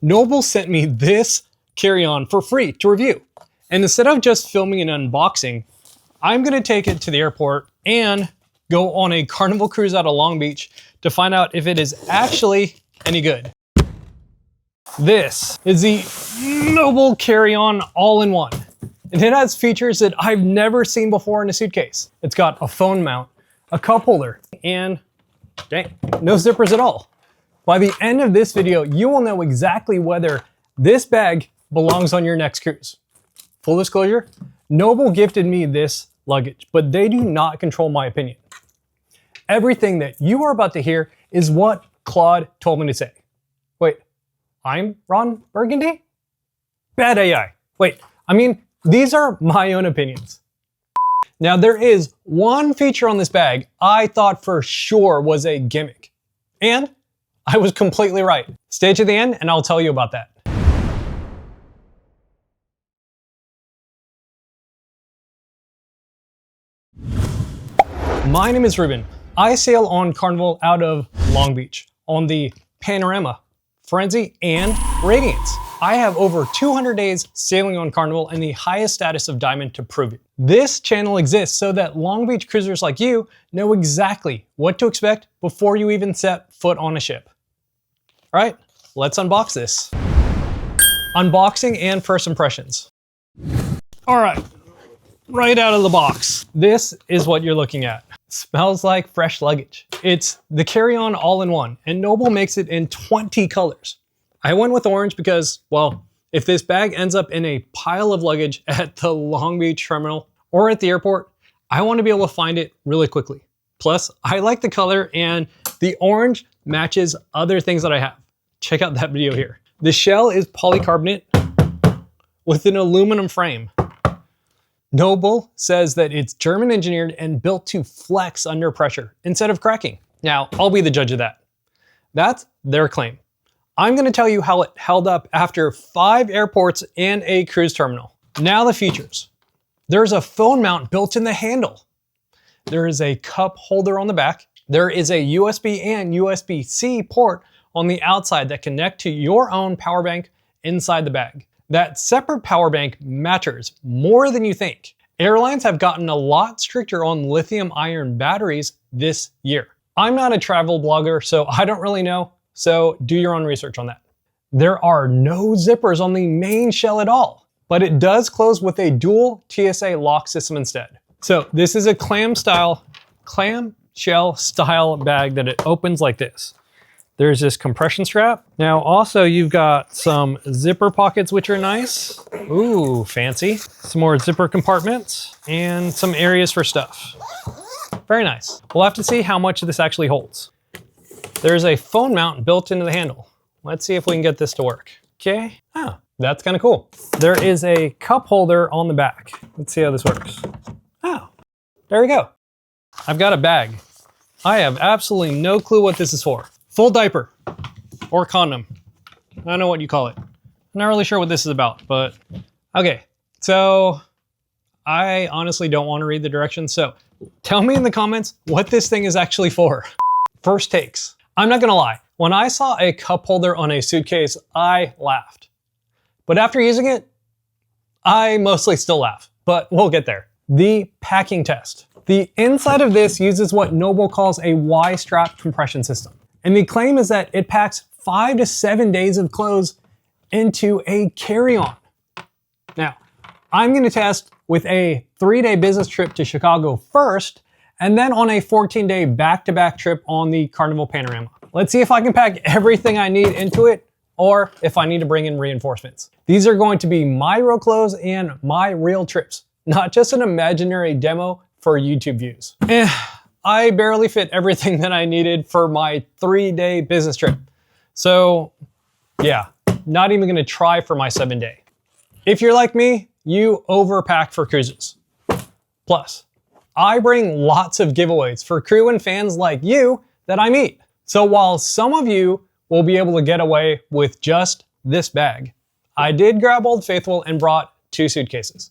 NOBL sent me this carry-on for free to review. And instead of just filming an unboxing, I'm gonna take it to the airport and go on a Carnival cruise out of Long Beach to find out if it is actually any good. This is the NOBL carry-on all-in-one. And it has features that I've never seen before in a suitcase. It's got a phone mount, a cup holder, and dang, no zippers at all. By the end of this video, you will know exactly whether this bag belongs on your next cruise. Full disclosure, NOBL gifted me this luggage, but they do not control my opinion. Everything that you are about to hear is what Claude told me to say. Wait, I'm Ron Burgundy? Bad AI. Wait, I mean, these are my own opinions. Now, there is one feature on this bag I thought for sure was a gimmick. And I was completely right. Stay to the end and I'll tell you about that. My name is Ruben. I sail on Carnival out of Long Beach on the Panorama, Frenzy, and Radiance. I have over 200 days sailing on Carnival and the highest status of Diamond to prove it. This channel exists so that Long Beach cruisers like you know exactly what to expect before you even set foot on a ship. All right, let's unbox this. Unboxing and first impressions. All right, right out of the box, this is what you're looking at. Smells like fresh luggage. It's the carry-on all-in-one, and NOBL makes it in 20 colors. I went with orange because, well, if this bag ends up in a pile of luggage at the Long Beach terminal or at the airport, I want to be able to find it really quickly. Plus, I like the color and the orange matches other things that I have. Check out that video here. The shell is polycarbonate with an aluminum frame. NOBL says that it's German engineered and built to flex under pressure instead of cracking. Now, I'll be the judge of that. That's their claim. I'm gonna tell you how it held up after 5 airports and a cruise terminal. Now the features. There's a phone mount built in the handle. There is a cup holder on the back. There is a USB and USB-C port on the outside that connect to your own power bank inside the bag. That separate power bank matters more than you think. Airlines have gotten a lot stricter on lithium-ion batteries this year. I'm not a travel blogger, so I don't really know. So do your own research on that. There are no zippers on the main shell at all, but it does close with a dual TSA lock system instead. So this is a clamshell style bag that it opens like this. There's this compression strap. Now also you've got some zipper pockets, which are nice. Ooh, fancy. Some more zipper compartments and some areas for stuff. Very nice. We'll have to see how much this actually holds. There's a phone mount built into the handle. Let's see if we can get this to work. Okay, oh, that's kind of cool. There is a cup holder on the back. Let's see how this works. Oh, there we go. I've got a bag. I have absolutely no clue what this is for. Full diaper or condom. I don't know what you call it. I'm not really sure what this is about, but okay. So I honestly don't want to read the directions. So tell me in the comments what this thing is actually for. First takes. I'm not gonna lie, when I saw a cup holder on a suitcase, I laughed. But after using it, I mostly still laugh, but we'll get there. The packing test. The inside of this uses what NOBL calls a Y-strap compression system. And the claim is that it packs 5 to 7 days of clothes into a carry-on. Now, I'm gonna test with a 3-day business trip to Chicago first, and then on a 14-day back-to-back trip on the Carnival Panorama. Let's see if I can pack everything I need into it, or if I need to bring in reinforcements. These are going to be my real clothes and my real trips, not just an imaginary demo for YouTube views. I barely fit everything that I needed for my 3-day business trip. So yeah, not even gonna try for my 7-day. If you're like me, you overpack for cruises. Plus, I bring lots of giveaways for crew and fans like you that I meet. So while some of you will be able to get away with just this bag, I did grab Old Faithful and brought 2 suitcases.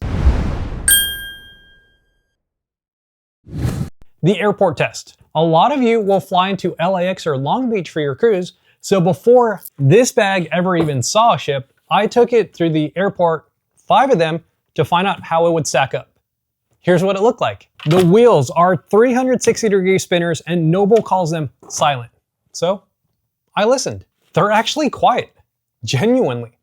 The airport test. A lot of you will fly into LAX or Long Beach for your cruise, So before this bag ever even saw a ship, I took it through the airport, 5 of them, to find out how it would stack up. Here's what it looked like. The wheels are 360-degree spinners, and NOBL calls them silent. So I listened. They're actually quiet, genuinely.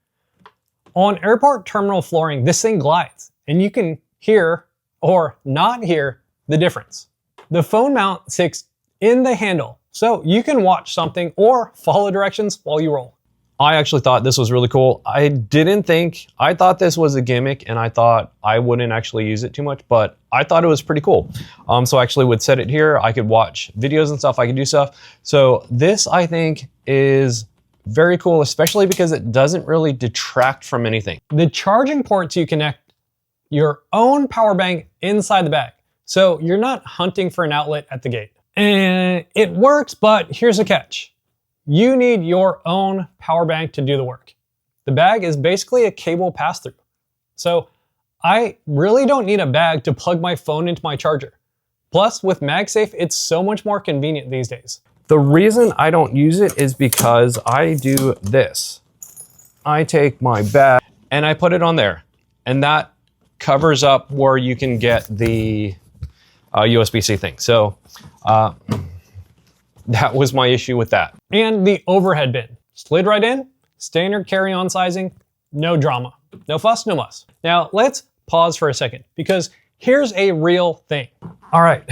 On airport terminal flooring, this thing glides, and you can hear or not hear the difference. The phone mount sits in the handle, so you can watch something or follow directions while you roll. I actually thought this was really cool. I thought this was a gimmick, and I thought I wouldn't actually use it too much, but I thought it was pretty cool. So I actually would set it here. I could watch videos and stuff. I could do stuff. So this, I think, is very cool, especially because it doesn't really detract from anything. The charging ports, you connect your own power bank inside the bag. So you're not hunting for an outlet at the gate. And it works, but here's the catch. You need your own power bank to do the work. The bag is basically a cable pass-through. So I really don't need a bag to plug my phone into my charger. Plus, with MagSafe, it's so much more convenient these days. The reason I don't use it is because I do this. I take my bag and I put it on there, and that covers up where you can get the USB-C thing. So that was my issue with that. And the overhead bin. Slid right in, standard carry-on sizing, no drama. No fuss, no muss. Now let's pause for a second, because here's a real thing. All right.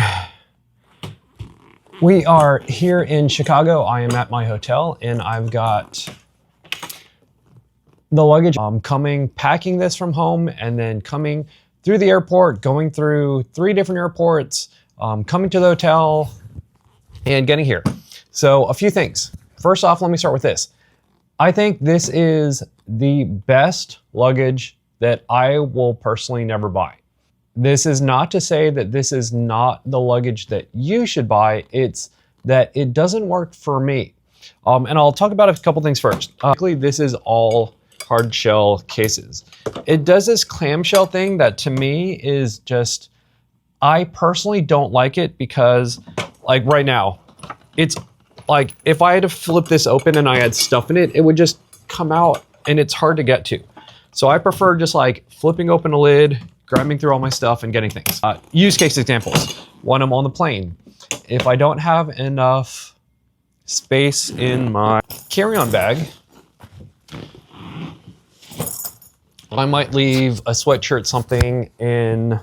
We are here in Chicago. I am at my hotel, and I've got the luggage. I'm packing this from home, and then coming through the airport, going through 3 different airports, coming to the hotel, and getting here. So a few things. First off, let me start with this. I think this is the best luggage that I will personally never buy. This is not to say that this is not the luggage that you should buy. It's that it doesn't work for me. And I'll talk about a couple things first. This is all hard shell cases. It does this clamshell thing that to me is just, I personally don't like it, because like right now, it's like if I had to flip this open and I had stuff in it, it would just come out and it's hard to get to. So I prefer just like flipping open a lid, grabbing through all my stuff and getting things. Use case examples. When I'm on the plane, if I don't have enough space in my carry-on bag, I might leave a sweatshirt, something in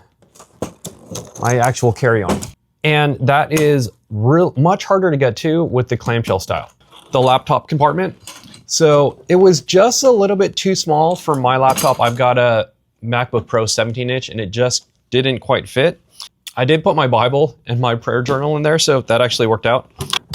my actual carry-on. And that is much harder to get to with the clamshell style. The laptop compartment. So it was just a little bit too small for my laptop. I've got a MacBook Pro 17-inch, and it just didn't quite fit. I did put my Bible and my prayer journal in there, so that actually worked out.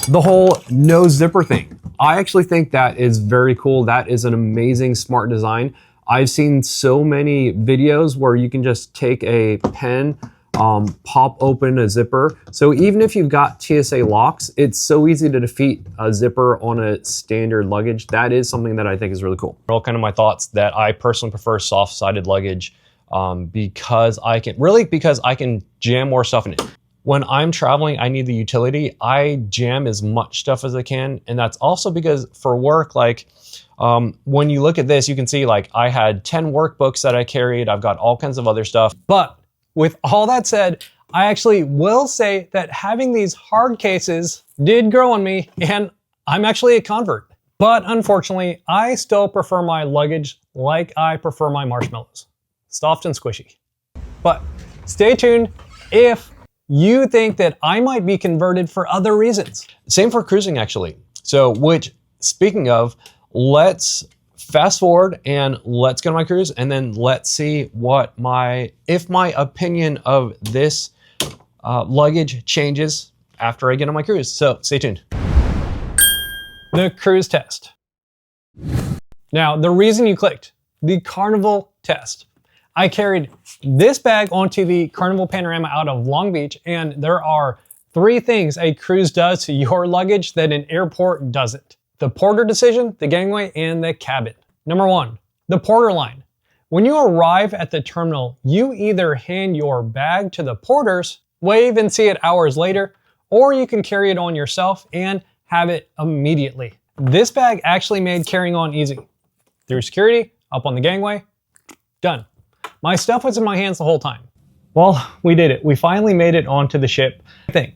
The whole no zipper thing. I actually think that is very cool. That is an amazing, smart design. I've seen so many videos where you can just take a pen, pop open a zipper. So even if you've got TSA locks, it's so easy to defeat a zipper on a standard luggage. That is something that I think is really cool. All kind of my thoughts that I personally prefer soft-sided luggage because I can jam more stuff in it. When I'm traveling, I need the utility. I jam as much stuff as I can. And that's also because for work, like when you look at this, you can see like I had 10 workbooks that I carried. I've got all kinds of other stuff. But with all that said, I actually will say that having these hard cases did grow on me, and I'm actually a convert. But unfortunately, I still prefer my luggage like I prefer my marshmallows. Soft and squishy. But stay tuned if you think that I might be converted for other reasons. Same for cruising, actually. So, speaking of, let's fast forward and let's go to my cruise, and then let's see if my opinion of this luggage changes after I get on my cruise. So stay tuned. The cruise test. Now, the reason you clicked, the Carnival test. I carried this bag onto the Carnival Panorama out of Long Beach, and there are 3 things a cruise does to your luggage that an airport doesn't. The porter decision, the gangway, and the cabin. Number 1, the porter line. When you arrive at the terminal, you either hand your bag to the porters, wave and see it hours later, or you can carry it on yourself and have it immediately This bag actually made carrying on easy. Through security, up on the gangway, done. My stuff was in my hands the whole time. Well, we did it. We finally made it onto the ship.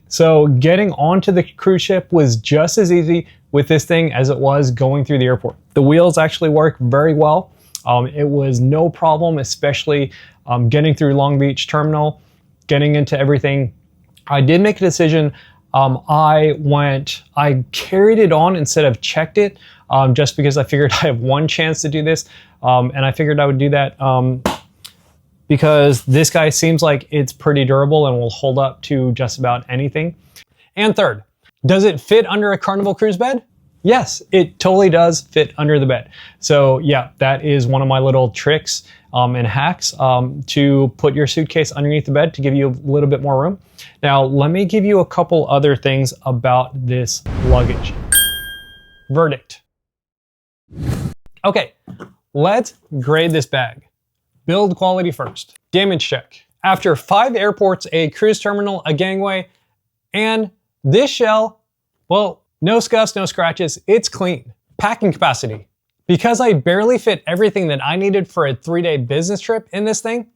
So getting onto the cruise ship was just as easy with this thing as it was going through the airport. The wheels actually work very well. It was no problem, especially getting through Long Beach Terminal, getting into everything. I did make a decision. I carried it on instead of checked it, just because I figured I have one chance to do this. And I figured I would do that because this guy seems like it's pretty durable and will hold up to just about anything. And third, does it fit under a Carnival cruise bed? Yes, it totally does fit under the bed. So yeah, that is one of my little tricks and hacks to put your suitcase underneath the bed to give you a little bit more room. Now, let me give you a couple other things about this luggage. Verdict. Okay, let's grade this bag. Build quality first. Damage check. After 5 airports, a cruise terminal, a gangway, and this shell, well, no scuffs, no scratches, it's clean. Packing capacity. Because I barely fit everything that I needed for a 3-day business trip in this thing,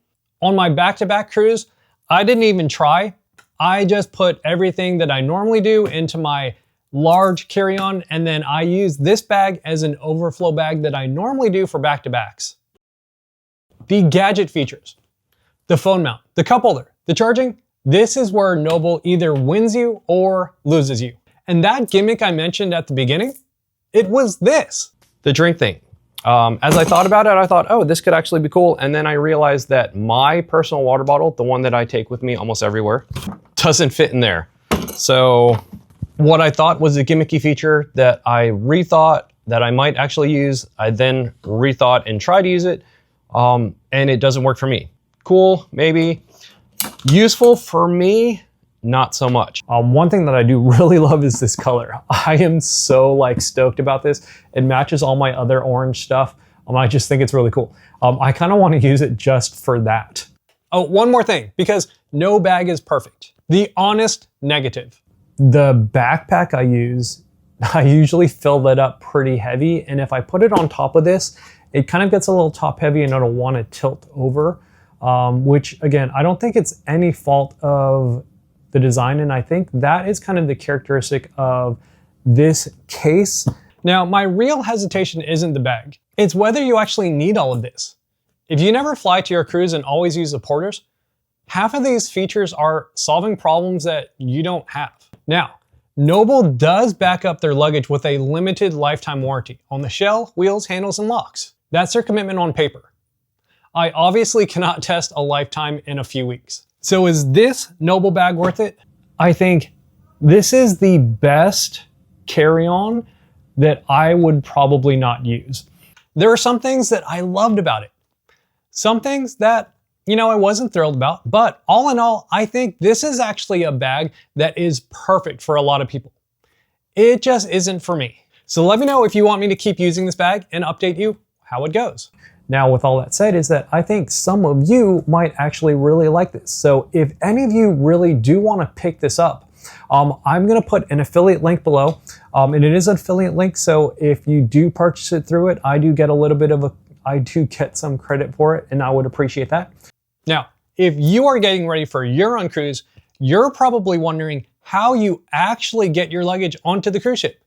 on my back-to-back cruise, I didn't even try. I just put everything that I normally do into my large carry-on, and then I use this bag as an overflow bag that I normally do for back-to-backs. The gadget features. The phone mount, the cup holder, the charging. This is where NOBL either wins you or loses you. And that gimmick I mentioned at the beginning, it was this. The drink thing. As I thought about it, I thought, oh, this could actually be cool. And then I realized that my personal water bottle, the one that I take with me almost everywhere, doesn't fit in there. So what I thought was a gimmicky feature that I rethought that I might actually use, I then rethought and tried to use it, and it doesn't work for me. Cool, maybe. Useful for me, not so much. One thing that I do really love is this color. I am so stoked about this. It matches all my other orange stuff. I just think it's really cool. I kind of want to use it just for that. Oh, one more thing, because no bag is perfect. The honest negative. The backpack I use, I usually fill that up pretty heavy, and if I put it on top of this, it kind of gets a little top heavy and it'll want to tilt over, which again, I don't think it's any fault of the design, and I think that is kind of the characteristic of this case. Now, my real hesitation isn't the bag. It's whether you actually need all of this. If you never fly to your cruise and always use the porters, half of these features are solving problems that you don't have. Now, NOBL does back up their luggage with a limited lifetime warranty on the shell, wheels, handles, and locks. That's their commitment on paper. I obviously cannot test a lifetime in a few weeks. So is this NOBL bag worth it? I think this is the best carry-on that I would probably not use. There are some things that I loved about it. Some things that, I wasn't thrilled about, but all in all, I think this is actually a bag that is perfect for a lot of people. It just isn't for me. So let me know if you want me to keep using this bag and update you how it goes. Now, with all that said, is that I think some of you might actually really like this. So if any of you really do want to pick this up, I'm going to put an affiliate link below, and it is an affiliate link. So if you do purchase it through it, I do get some credit for it, and I would appreciate that. Now, if you are getting ready for your own cruise, you're probably wondering how you actually get your luggage onto the cruise ship.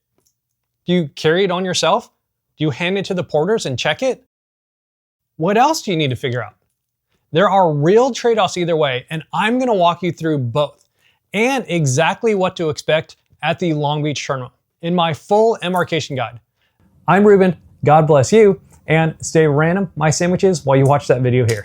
Do you carry it on yourself? Do you hand it to the porters and check it? What else do you need to figure out? There are real trade-offs either way, and I'm going to walk you through both and exactly what to expect at the Long Beach Terminal in my full embarkation guide. I'm Ruben, God bless you, and stay random my sandwiches while you watch that video here.